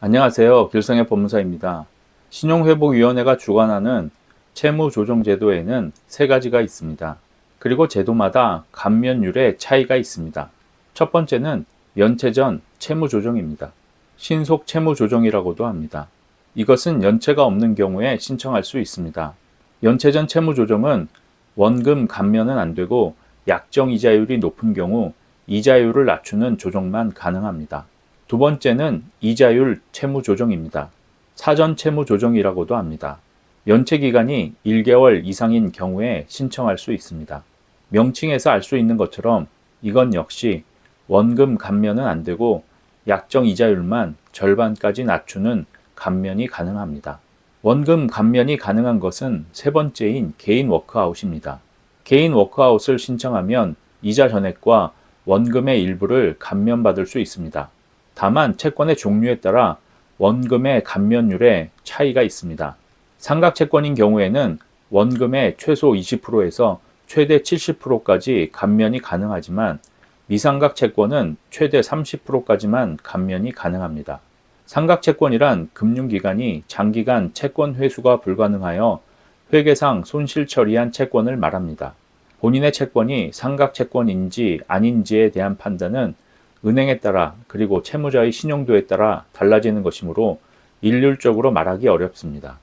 안녕하세요. 길성의 법무사입니다. 신용회복위원회가 주관하는 채무조정제도에는 세 가지가 있습니다. 그리고 제도마다 감면율의 차이가 있습니다. 첫 번째는 연체 전 채무조정입니다. 신속 채무조정이라고도 합니다. 이것은 연체가 없는 경우에 신청할 수 있습니다. 연체 전 채무조정은 원금 감면은 안 되고 약정 이자율이 높은 경우 이자율을 낮추는 조정만 가능합니다. 두 번째는 이자율 채무 조정입니다. 사전 채무 조정이라고도 합니다. 연체 기간이 1개월 이상인 경우에 신청할 수 있습니다. 명칭에서 알 수 있는 것처럼 이건 역시 원금 감면은 안 되고 약정 이자율만 절반까지 낮추는 감면이 가능합니다. 원금 감면이 가능한 것은 세 번째인 개인 워크아웃입니다. 개인 워크아웃을 신청하면 이자 전액과 원금의 일부를 감면받을 수 있습니다. 다만 채권의 종류에 따라 원금의 감면율에 차이가 있습니다. 삼각채권인 경우에는 원금의 최소 20%에서 최대 70%까지 감면이 가능하지만 미삼각채권은 최대 30%까지만 감면이 가능합니다. 삼각채권이란 금융기관이 장기간 채권 회수가 불가능하여 회계상 손실 처리한 채권을 말합니다. 본인의 채권이 삼각채권인지 아닌지에 대한 판단은 은행에 따라 그리고 채무자의 신용도에 따라 달라지는 것이므로 일률적으로 말하기 어렵습니다.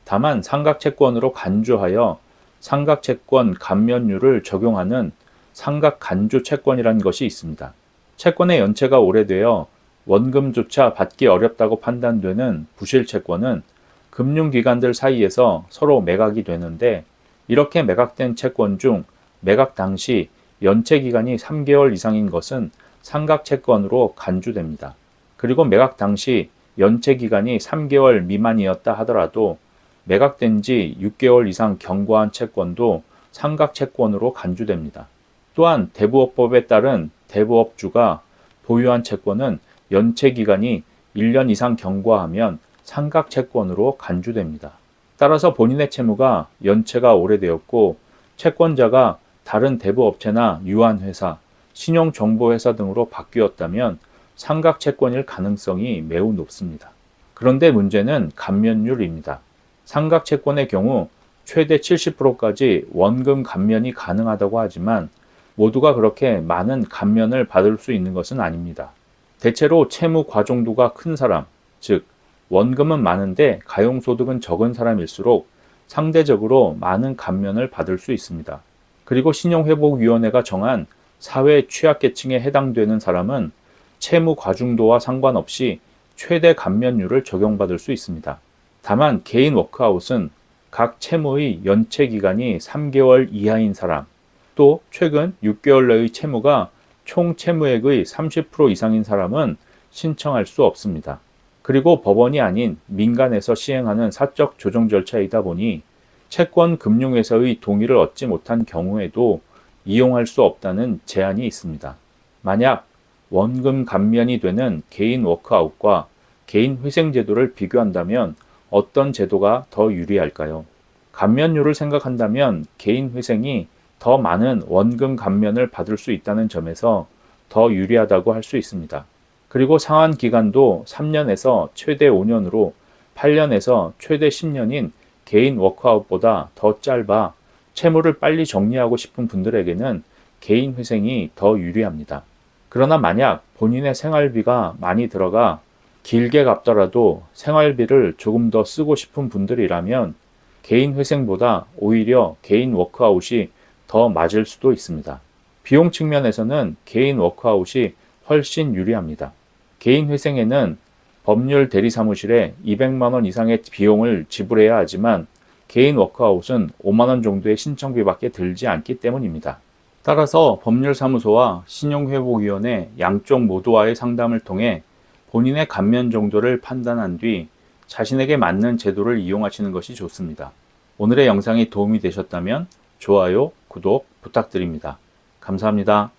다만 삼각채권으로 간주하여 삼각채권 감면율을 적용하는 삼각간주채권이라는 것이 있습니다. 채권의 연체가 오래되어 원금조차 받기 어렵다고 판단되는 부실채권은 금융기관들 사이에서 서로 매각이 되는데 이렇게 매각된 채권 중 매각 당시 연체기간이 3개월 이상인 것은 삼각채권으로 간주됩니다. 그리고 매각 당시 연체기간이 3개월 미만이었다 하더라도 매각된 지 6개월 이상 경과한 채권도 삼각채권으로 간주됩니다. 또한 대부업법에 따른 대부업주가 보유한 채권은 연체기간이 1년 이상 경과하면 삼각채권으로 간주됩니다. 따라서 본인의 채무가 연체가 오래되었고 채권자가 다른 대부업체나 유한회사, 신용정보회사 등으로 바뀌었다면 삼각채권일 가능성이 매우 높습니다. 그런데 문제는 감면율입니다. 삼각채권의 경우 최대 70%까지 원금 감면이 가능하다고 하지만 모두가 그렇게 많은 감면을 받을 수 있는 것은 아닙니다. 대체로 채무 과중도가 큰 사람, 즉 원금은 많은데 가용소득은 적은 사람일수록 상대적으로 많은 감면을 받을 수 있습니다. 그리고 신용회복위원회가 정한 사회 취약계층에 해당되는 사람은 채무 과중도와 상관없이 최대 감면율을 적용받을 수 있습니다. 다만 개인 워크아웃은 각 채무의 연체 기간이 3개월 이하인 사람, 또 최근 6개월 내의 채무가 총 채무액의 30% 이상인 사람은 신청할 수 없습니다. 그리고 법원이 아닌 민간에서 시행하는 사적 조정 절차이다 보니 채권 금융회사의 동의를 얻지 못한 경우에도 이용할 수 없다는 제한이 있습니다. 만약 원금 감면이 되는 개인 워크아웃과 개인 회생제도를 비교한다면 어떤 제도가 더 유리할까요? 감면율을 생각한다면 개인 회생이 더 많은 원금 감면을 받을 수 있다는 점에서 더 유리하다고 할 수 있습니다. 그리고 상환 기간도 3년에서 최대 5년으로 8년에서 최대 10년인 개인 워크아웃보다 더 짧아 채무를 빨리 정리하고 싶은 분들에게는 개인 회생이 더 유리합니다. 그러나 만약 본인의 생활비가 많이 들어가 길게 갚더라도 생활비를 조금 더 쓰고 싶은 분들이라면 개인 회생보다 오히려 개인 워크아웃이 더 맞을 수도 있습니다. 비용 측면에서는 개인 워크아웃이 훨씬 유리합니다. 개인 회생에는 법률 대리사무실에 200만 원 이상의 비용을 지불해야 하지만 개인 워크아웃은 5만 원 정도의 신청비밖에 들지 않기 때문입니다. 따라서 법률사무소와 신용회복위원회 양쪽 모두와의 상담을 통해 본인의 감면 정도를 판단한 뒤 자신에게 맞는 제도를 이용하시는 것이 좋습니다. 오늘의 영상이 도움이 되셨다면 좋아요, 구독 부탁드립니다. 감사합니다.